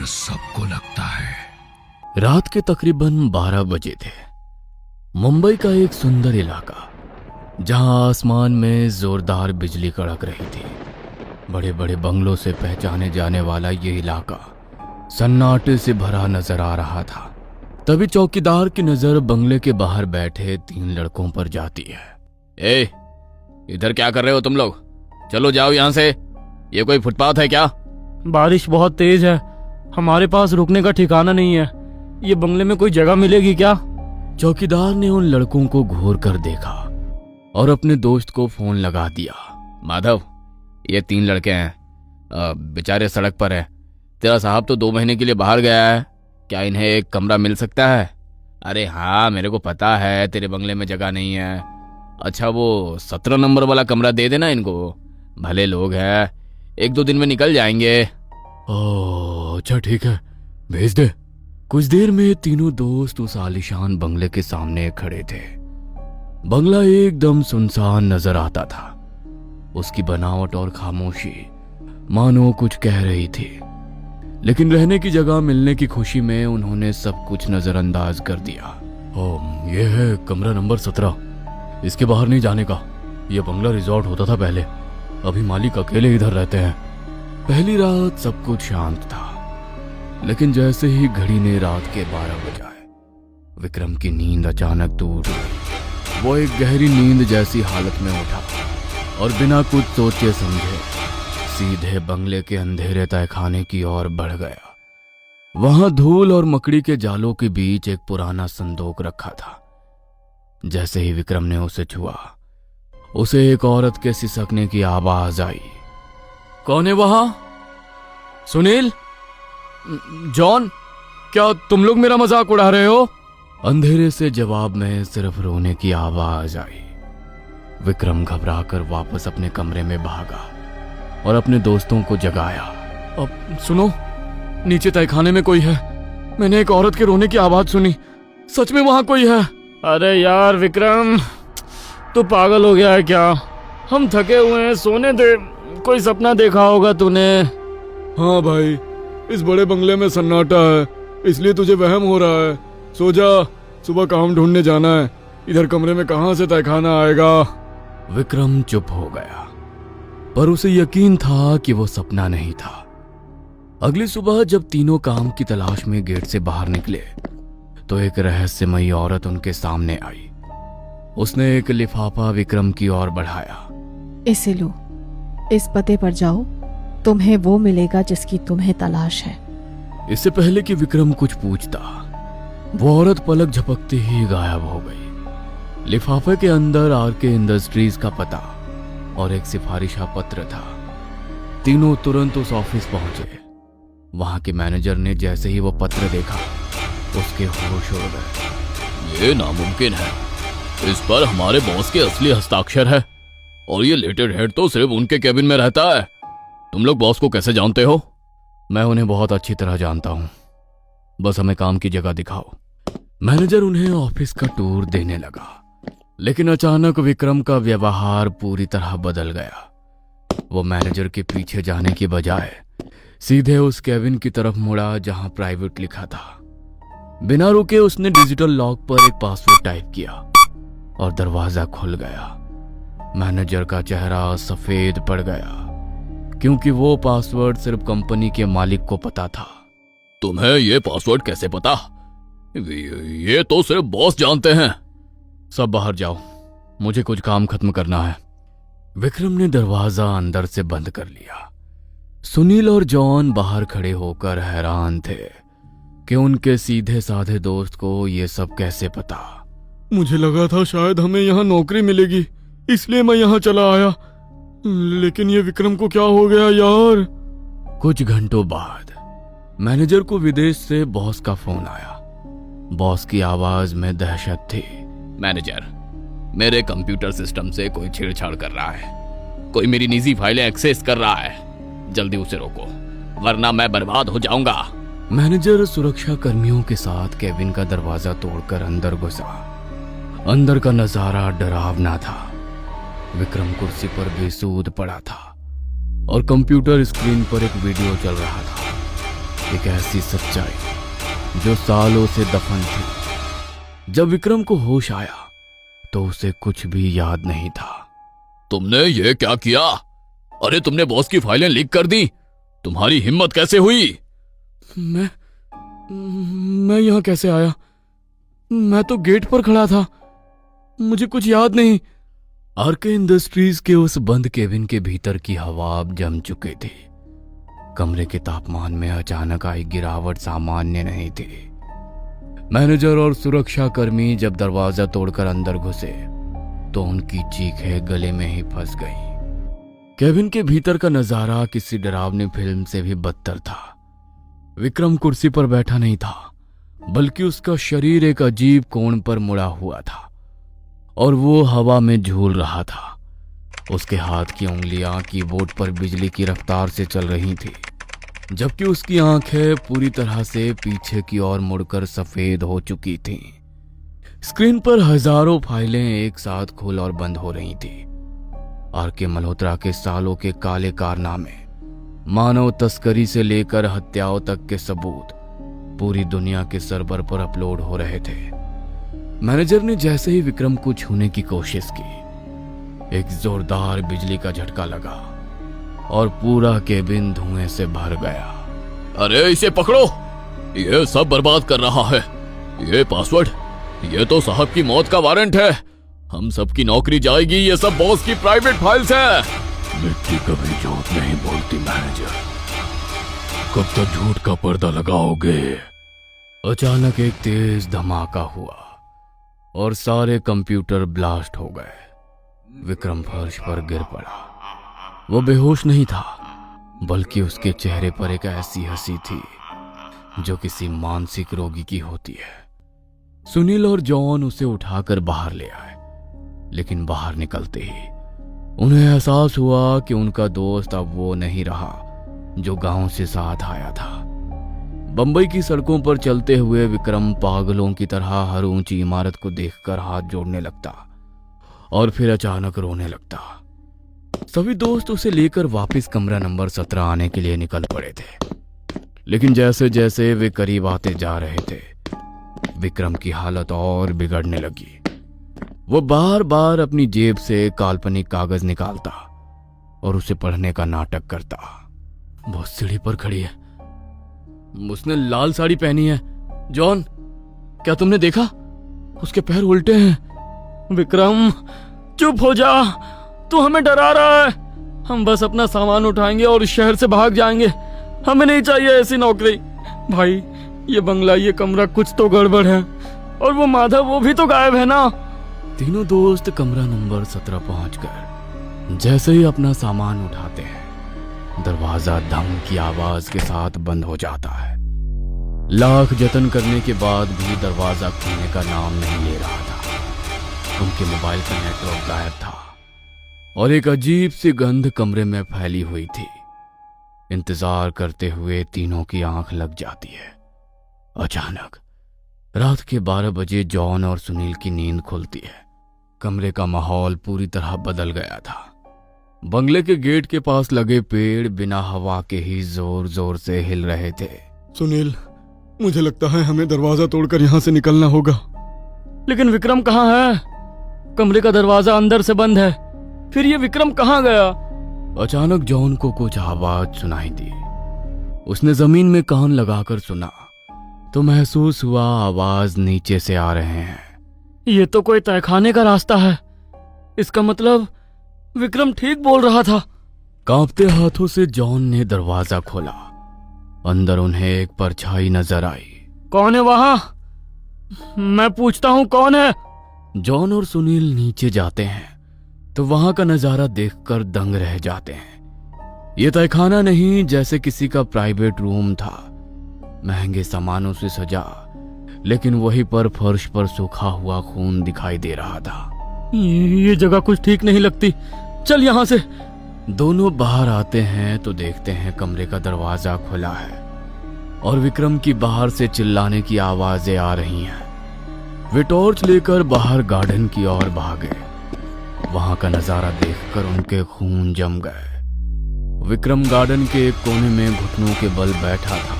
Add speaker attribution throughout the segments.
Speaker 1: सबको लगता है।
Speaker 2: रात के तकरीबन 12 बजे थे। मुंबई का एक सुंदर इलाका जहां आसमान में जोरदार बिजली कड़क रही थी। बड़े बड़े बंगलों से पहचाने जाने वाला ये इलाका सन्नाटे से भरा नजर आ रहा था। तभी चौकीदार की नजर बंगले के बाहर बैठे 3 लड़कों पर जाती है। ए, इधर क्या कर रहे हो तुम लोग? चलो जाओ यहाँ से। ये कोई फुटपाथ है क्या?
Speaker 3: बारिश बहुत तेज है, हमारे पास रुकने का ठिकाना नहीं है। ये बंगले में कोई जगह मिलेगी क्या?
Speaker 2: चौकीदार ने उन लड़कों को घूर कर देखा और अपने दोस्त को फोन लगा दिया। माधव, ये 3 लड़के हैं, बेचारे सड़क पर हैं। तेरा साहब तो 2 महीने के लिए बाहर गया है, क्या इन्हें एक कमरा मिल सकता है? अरे हाँ, मेरे को पता है तेरे बंगले में जगह नहीं है। अच्छा, वो 17 नंबर वाला कमरा दे देना इनको। भले लोग हैं, 1-2 दिन में निकल जाएंगे।
Speaker 1: ओह अच्छा ठीक है, भेज दे।
Speaker 2: कुछ देर में तीनों दोस्त उस आलीशान बंगले के सामने खड़े थे। बंगला एकदम सुनसान नजर आता था। उसकी बनावट और खामोशी मानो कुछ कह रही थी, लेकिन रहने की जगह मिलने की खुशी में उन्होंने सब कुछ नजरअंदाज कर दिया।
Speaker 1: ओह, ये है कमरा नंबर 17। इसके बाहर नहीं जाने का। यह बंगला रिजॉर्ट होता था पहले, अभी मालिक अकेले इधर रहते हैं।
Speaker 2: पहली रात सब कुछ शांत था, लेकिन जैसे ही घड़ी ने रात के 12 बजाए, विक्रम की नींद अचानक टूट गई। वो एक गहरी नींद जैसी हालत में उठा और बिना कुछ सोचे समझे सीधे बंगले के अंधेरे तहखाने की ओर बढ़ गया। वहां धूल और मकड़ी के जालों के बीच एक पुराना संदूक रखा था। जैसे ही विक्रम ने उसे छुआ, उसे एक औरत के सिसकने की आवाज आई।
Speaker 3: कौन है वहां? सुनील? जॉन? क्या तुम लोग मेरा मजाक उड़ा रहे हो?
Speaker 2: अंधेरे से जवाब में सिर्फ रोने की आवाज आई। विक्रम घबराकर वापस अपने कमरे में भागा और अपने दोस्तों को जगाया।
Speaker 3: अब सुनो, नीचे तहखाने में कोई है। मैंने एक औरत के रोने की आवाज सुनी। सच में वहां कोई है। अरे यार विक्रम, तू पागल हो गया है क्या? हम थके हुए हैं, सोने दे। कोई सपना देखा होगा तूने।
Speaker 4: हाँ भाई, इस बड़े बंगले में सन्नाटा है, इसलिए तुझे वहम हो रहा है। सो जा, सुबह काम ढूंढने जाना है। इधर कमरे में कहां से तहखाना आएगा?
Speaker 2: विक्रम चुप हो गया, पर उसे यकीन था कि वो सपना नहीं था। अगली सुबह जब तीनों काम की तलाश में गेट से बाहर निकले, तो एक रहस्यमयी औरत उनके सामने आई। उसने एक लिफाफा विक्रम की ओर बढ़ाया।
Speaker 5: इसे लो, इस पते पर जाओ, तुम्हें वो मिलेगा जिसकी तुम्हें तलाश है।
Speaker 2: इससे पहले कि विक्रम कुछ पूछता, वो औरत पलक झपकते ही गायब हो गई। लिफाफे के अंदर आरके इंडस्ट्रीज का पता और एक सिफारिशा पत्र था। तीनों तुरंत उस ऑफिस पहुंचे। वहां के मैनेजर ने जैसे ही वो पत्र देखा, उसके होश उड़ गए।
Speaker 1: ये नामुमकिन है, इस पर हमारे बॉस के असली हस्ताक्षर है और ये लेटेड हेड तो सिर्फ उनके केबिन में रहता है। तुम लोग बॉस को कैसे जानते हो?
Speaker 2: मैं उन्हें बहुत अच्छी तरह जानता हूं, बस हमें काम की जगह दिखाओ। मैनेजर उन्हें ऑफिस का टूर देने लगा, लेकिन अचानक विक्रम का व्यवहार पूरी तरह बदल गया। वो मैनेजर के पीछे जाने की बजाय सीधे उस केबिन की तरफ मुड़ा जहां प्राइवेट लिखा था। बिना रुके उसने डिजिटल लॉक पर एक पासवर्ड टाइप किया और दरवाजा खुल गया। मैनेजर का चेहरा सफेद पड़ गया, क्योंकि वो पासवर्ड सिर्फ कंपनी के मालिक को पता था।
Speaker 1: तुम्हें ये पासवर्ड कैसे पता? ये तो सिर्फ बॉस जानते हैं।
Speaker 2: सब बाहर जाओ, मुझे कुछ काम खत्म करना है। विक्रम ने दरवाजा अंदर से बंद कर लिया। सुनील और जॉन बाहर खड़े होकर हैरान थे कि उनके सीधे साधे दोस्त को ये सब कैसे पता।
Speaker 4: मुझे लगा था शायद हमें यहाँ नौकरी मिलेगी, इसलिए मैं यहाँ चला आया, लेकिन ये विक्रम को क्या हो गया यार?
Speaker 2: कुछ घंटों बाद मैनेजर को विदेश से बॉस का फोन आया। बॉस की आवाज में दहशत थी।
Speaker 1: मैनेजर, मेरे कंप्यूटर सिस्टम से कोई छेड़छाड़ कर रहा है, कोई मेरी निजी फाइलें एक्सेस कर रहा है। जल्दी उसे रोको, वरना मैं बर्बाद हो जाऊंगा।
Speaker 2: मैनेजर सुरक्षा कर्मियों के साथ केबिन का दरवाजा तोड़कर अंदर घुसा। अंदर का नजारा डरावना था। विक्रम कुर्सी पर बेसूद पड़ा था और कंप्यूटर स्क्रीन पर एक वीडियो चल रहा था। एक ऐसी सच्चाई जो सालों से दफन थी। जब विक्रम को होश आया तो उसे कुछ भी याद नहीं था।
Speaker 1: तुमने ये क्या किया? अरे तुमने बॉस की फाइलें लीक कर दी। तुम्हारी हिम्मत कैसे हुई?
Speaker 3: मैं यहाँ कैसे आया? मैं तो गेट पर खड़ा था, मुझे कुछ याद नहीं।
Speaker 2: आरके इंडस्ट्रीज के उस बंद केबिन के भीतर की हवा अब जम चुकी थी। कमरे के तापमान में अचानक आई गिरावट सामान्य नहीं थी। मैनेजर और सुरक्षा कर्मी जब दरवाजा तोड़कर अंदर घुसे तो उनकी चीखें गले में ही फंस गई। केबिन के भीतर का नजारा किसी डरावनी फिल्म से भी बदतर था। विक्रम कुर्सी पर बैठा नहीं था, बल्कि उसका शरीर एक अजीब कोण पर मुड़ा हुआ था और वो हवा में झूल रहा था। उसके हाथ की उंगलियां कीबोर्ड पर बिजली की रफ्तार से चल रही थी, जबकि उसकी आंखें पूरी तरह से पीछे की ओर मुड़कर सफेद हो चुकी थीं। स्क्रीन पर हजारों फाइलें एक साथ खुल और बंद हो रही थी। आरके मल्होत्रा के सालों के काले कारनामे, मानव तस्करी से लेकर हत्याओं तक के सबूत पूरी दुनिया के सर्वर पर अपलोड हो रहे थे। मैनेजर ने जैसे ही विक्रम को छूने की कोशिश की, एक जोरदार बिजली का झटका लगा और पूरा केबिन धुएं से भर गया।
Speaker 1: अरे इसे पकड़ो, ये सब बर्बाद कर रहा है। ये पासवर्ड, ये तो साहब की मौत का वारंट है। हम सबकी नौकरी जाएगी। ये सब बॉस की प्राइवेट फाइल्स है।
Speaker 2: मिट्टी कभी झूठ नहीं बोलती मैनेजर, कब तक झूठ का पर्दा लगाओगे? अचानक एक तेज धमाका हुआ और सारे कंप्यूटर ब्लास्ट हो गए। विक्रम फर्श पर गिर पड़ा। वो बेहोश नहीं था, बल्कि उसके चेहरे पर एक ऐसी हंसी थी जो किसी मानसिक रोगी की होती है। सुनील और जॉन उसे उठाकर बाहर ले आए, लेकिन बाहर निकलते ही उन्हें एहसास हुआ कि उनका दोस्त अब वो नहीं रहा जो गांव से साथ आया था। बंबई की सड़कों पर चलते हुए विक्रम पागलों की तरह हर ऊंची इमारत को देखकर हाथ जोड़ने लगता और फिर अचानक रोने लगता। सभी दोस्त उसे लेकर वापस कमरा नंबर 17 आने के लिए निकल पड़े थे, लेकिन जैसे जैसे वे करीब आते जा रहे थे, विक्रम की हालत और बिगड़ने लगी। वो बार बार अपनी जेब से काल्पनिक कागज निकालता और उसे पढ़ने का नाटक करता।
Speaker 3: वो सीढ़ी पर खड़ी है, उसने लाल साड़ी पहनी है। जॉन, क्या तुमने देखा? उसके पैर उल्टे हैं। विक्रम चुप हो जा, तू हमें डरा रहा है। हम बस अपना सामान उठाएंगे और इस शहर से भाग जाएंगे। हमें नहीं चाहिए ऐसी नौकरी। भाई, ये बंगला, ये कमरा, कुछ तो गड़बड़ है। और वो माधव, वो भी तो गायब है ना।
Speaker 2: तीनों दोस्त कमरा नंबर 17 पहुंचकर जैसे ही अपना सामान उठाते हैं, दरवाजा धम की आवाज के साथ बंद हो जाता है। लाख जतन करने के बाद भी दरवाजा खुलने का नाम नहीं ले रहा था। उनके मोबाइल का नेटवर्क गायब था और एक अजीब सी गंध कमरे में फैली हुई थी। इंतजार करते हुए तीनों की आंख लग जाती है। अचानक रात के 12 बजे जॉन और सुनील की नींद खुलती है। कमरे का माहौल पूरी तरह बदल गया था। बंगले के गेट के पास लगे पेड़ बिना हवा के ही जोर जोर से हिल रहे थे।
Speaker 4: सुनील, मुझे लगता है हमें दरवाजा तोड़कर यहाँ से निकलना होगा।
Speaker 3: लेकिन विक्रम कहाँ है? कमरे का दरवाजा अंदर से बंद है, फिर ये विक्रम कहाँ गया?
Speaker 2: अचानक जॉन को कुछ आवाज सुनाई दी। उसने जमीन में कान लगाकर सुना तो महसूस हुआ आवाज नीचे से आ रहे हैं।
Speaker 3: ये तो कोई तहखाने का रास्ता है। इसका मतलब विक्रम ठीक बोल रहा था।
Speaker 2: कांपते हाथों से जॉन ने दरवाजा खोला। अंदर उन्हें एक परछाई नजर आई।
Speaker 3: कौन है वहां? मैं पूछता हूं, कौन है?
Speaker 2: जॉन और सुनील नीचे जाते हैं तो वहां का नजारा देखकर दंग रह जाते हैं। यह तहखाना नहीं, जैसे किसी का प्राइवेट रूम था, महंगे सामानों से सजा, लेकिन वहीं पर फर्श पर सूखा हुआ खून दिखाई दे रहा था।
Speaker 3: ये जगह कुछ ठीक नहीं लगती, चल यहां से।
Speaker 2: दोनों बाहर आते हैं तो देखते हैं कमरे का दरवाजा खुला है और विक्रम की बाहर से चिल्लाने की आवाजें आ रही हैं। वे टॉर्च लेकर बाहर गार्डन की ओर भागे। वहां का नजारा देखकर उनके खून जम गए। विक्रम गार्डन के एक कोने में घुटनों के बल बैठा था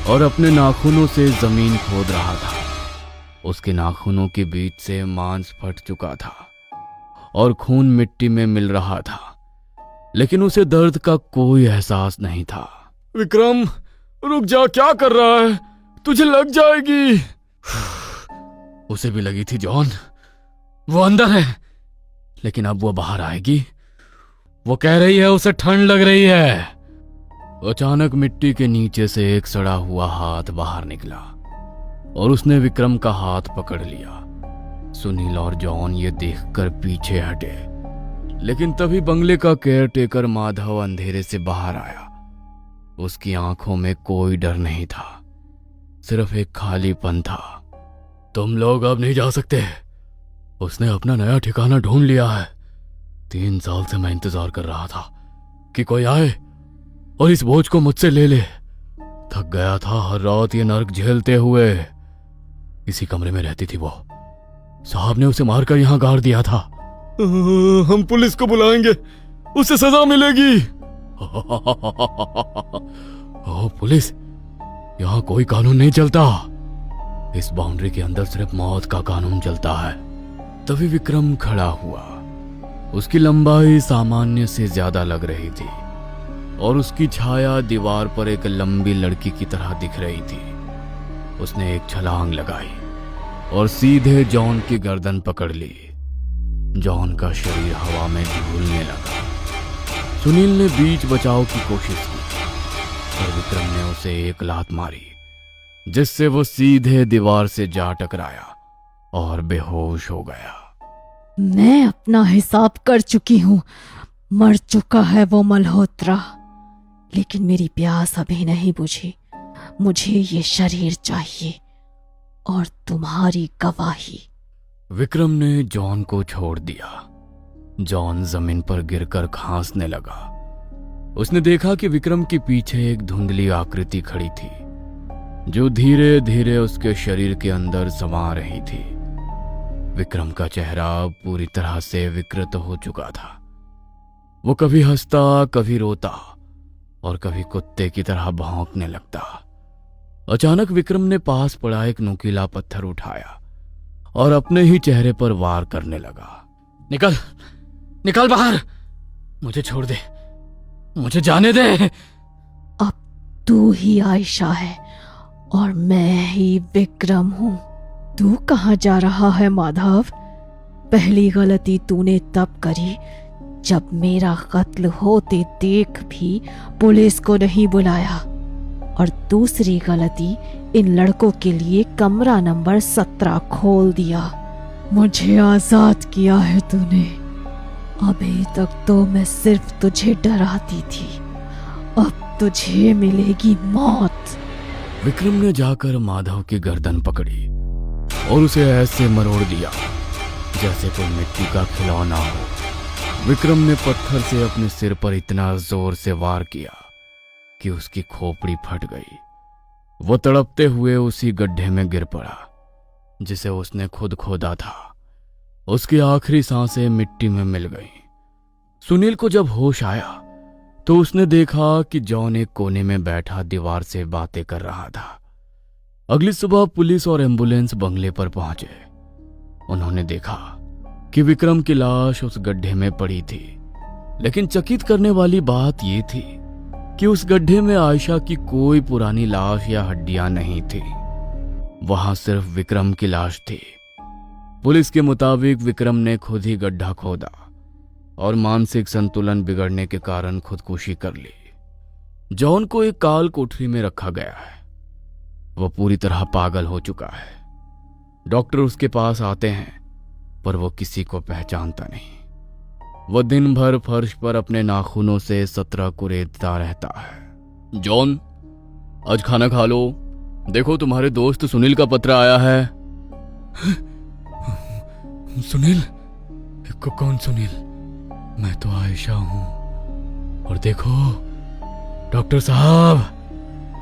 Speaker 2: और अपने नाखूनों से जमीन खोद रहा था। उसके नाखूनों के बीच से मांस फट चुका था और खून मिट्टी में मिल रहा था, लेकिन उसे दर्द का कोई एहसास नहीं था।
Speaker 4: विक्रम रुक जा, क्या कर रहा है? तुझे लग जाएगी।
Speaker 2: उसे भी लगी थी जॉन, वो अंदर है, लेकिन अब वो बाहर आएगी। वो कह रही है उसे ठंड लग रही है। अचानक मिट्टी के नीचे से एक सड़ा हुआ हाथ बाहर निकला और उसने विक्रम का हाथ पकड़ लिया। सुनील और जॉन ये देखकर पीछे हटे, लेकिन तभी बंगले का केयरटेकर माधव अंधेरे से बाहर आया। उसकी आंखों में कोई डर नहीं था, सिर्फ एक खालीपन था। तुम लोग अब नहीं जा सकते, उसने अपना नया ठिकाना ढूंढ लिया है। 3 साल से मैं इंतजार कर रहा था कि कोई आए और इस बोझ को मुझसे ले ले। थक गया था हर रात ये नर्क झेलते हुए। इसी कमरे में रहती थी वो। साहब ने उसे मारकर यहां गाड़ दिया था।
Speaker 4: हम पुलिस को बुलाएंगे, उसे सजा मिलेगी।
Speaker 2: ओह पुलिस, यहां कोई कानून नहीं चलता। इस बाउंड्री के अंदर सिर्फ मौत का कानून चलता है। तभी विक्रम खड़ा हुआ। उसकी लंबाई सामान्य से ज्यादा लग रही थी और उसकी छाया दीवार पर एक लंबी लड़की की तरह दिख रही थी। उसने एक छलांग लगाई और सीधे जॉन की गर्दन पकड़ ली। जॉन का शरीर हवा में झूलने लगा। सुनील ने बीच बचाव की कोशिश की और विक्रम ने उसे एक लात मारी, जिससे वो सीधे दीवार से जा टकराया और बेहोश हो गया।
Speaker 5: मैं अपना हिसाब कर चुकी हूं। मर चुका है वो मल्होत्रा, लेकिन मेरी प्यास अभी नहीं बुझी। मुझे ये शरीर चाहिए और तुम्हारी गवाही।
Speaker 2: विक्रम ने जॉन को छोड़ दिया। जॉन जमीन पर गिरकर खांसने लगा। उसने देखा कि विक्रम के पीछे एक धुंधली आकृति खड़ी थी, जो धीरे धीरे उसके शरीर के अंदर समा रही थी। विक्रम का चेहरा पूरी तरह से विकृत हो चुका था। वो कभी हंसता, कभी रोता और कभी कुत्ते की तरह भौंकने लगता। अचानक विक्रम ने पास पड़ा एक नुकीला पत्थर उठाया और अपने ही चेहरे पर वार करने लगा। निकल, निकल बाहर, मुझे छोड़ दे, मुझे जाने दे।
Speaker 5: अब तू ही आयशा है और मैं ही विक्रम हूं। तू कहां जा रहा है माधव? पहली गलती तूने तब करी जब मेरा कत्ल होते देख भी पुलिस को नहीं बुलाया, और दूसरी गलती इन लड़कों के लिए कमरा नंबर 17 खोल दिया। मुझे आजाद किया है तूने। अभी तक तो मैं सिर्फ तुझे डराती थी, अब तुझे मिलेगी मौत।
Speaker 2: विक्रम ने जाकर माधव की गर्दन पकड़ी और उसे ऐसे मरोड़ दिया जैसे कोई मिट्टी का खिलौना हो। विक्रम ने पत्थर से अपने सिर पर इतना जोर से वार किया कि उसकी खोपड़ी फट गई। वो तड़पते हुए उसी गड्ढे में गिर पड़ा जिसे उसने खुद खोदा था। उसकी आखिरी सांसें मिट्टी में मिल गईं। सुनील को जब होश आया तो उसने देखा कि जॉन एक कोने में बैठा दीवार से बातें कर रहा था। अगली सुबह पुलिस और एम्बुलेंस बंगले पर पहुंचे। उन्होंने देखा कि विक्रम की लाश उस गड्ढे में पड़ी थी, लेकिन चकित करने वाली बात यह थी कि उस गड्ढे में आयशा की कोई पुरानी लाश या हड्डियां नहीं थी। वहां सिर्फ विक्रम की लाश थी। पुलिस के मुताबिक विक्रम ने खुद ही गड्ढा खोदा और मानसिक संतुलन बिगड़ने के कारण खुदकुशी कर ली। जॉन को एक काल कोठरी में रखा गया है। वो पूरी तरह पागल हो चुका है। डॉक्टर उसके पास आते हैं पर वो किसी को पहचानता नहीं। वो दिन भर फर्श पर अपने नाखूनों से 17 कुरेदता रहता है।
Speaker 1: जॉन, आज खाना खा लो। देखो तुम्हारे दोस्त सुनील का पत्र आया है।
Speaker 2: सुनील? कौन सुनील? मैं तो आयशा हूं। और देखो डॉक्टर साहब,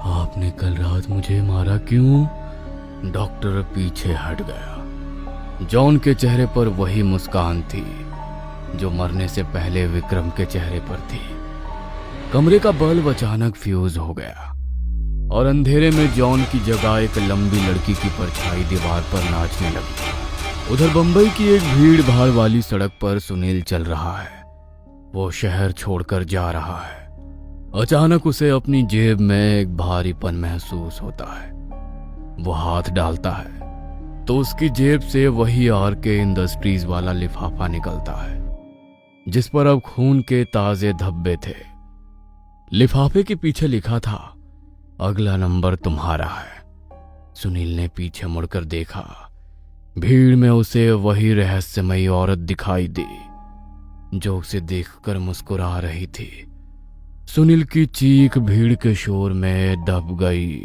Speaker 2: आपने कल रात मुझे मारा क्यों? डॉक्टर पीछे हट गया। जॉन के चेहरे पर वही मुस्कान थी जो मरने से पहले विक्रम के चेहरे पर थी। कमरे का बल्ब अचानक फ्यूज हो गया। और अंधेरे में जॉन की जगह एक लंबी लड़की की परछाई दीवार पर नाचने लगी। उधर बंबई की एक भीड़ भाड़ वाली सड़क पर सुनील चल रहा है। वो शहर छोड़कर जा रहा है। अचानक उसे अपनी जेब में एक भारीपन महसूस होता है। वो हाथ डालता है तो उसकी जेब से वही आरके इंडस्ट्रीज वाला लिफाफा निकलता है जिस पर अब खून के ताजे धब्बे थे। लिफाफे के पीछे लिखा था, अगला नंबर तुम्हारा है। सुनील ने पीछे मुड़कर देखा। भीड़ में उसे वही रहस्यमयी औरत दिखाई दी जो उसे देखकर मुस्कुरा रही थी। सुनील की चीख भीड़ के शोर में दब गई।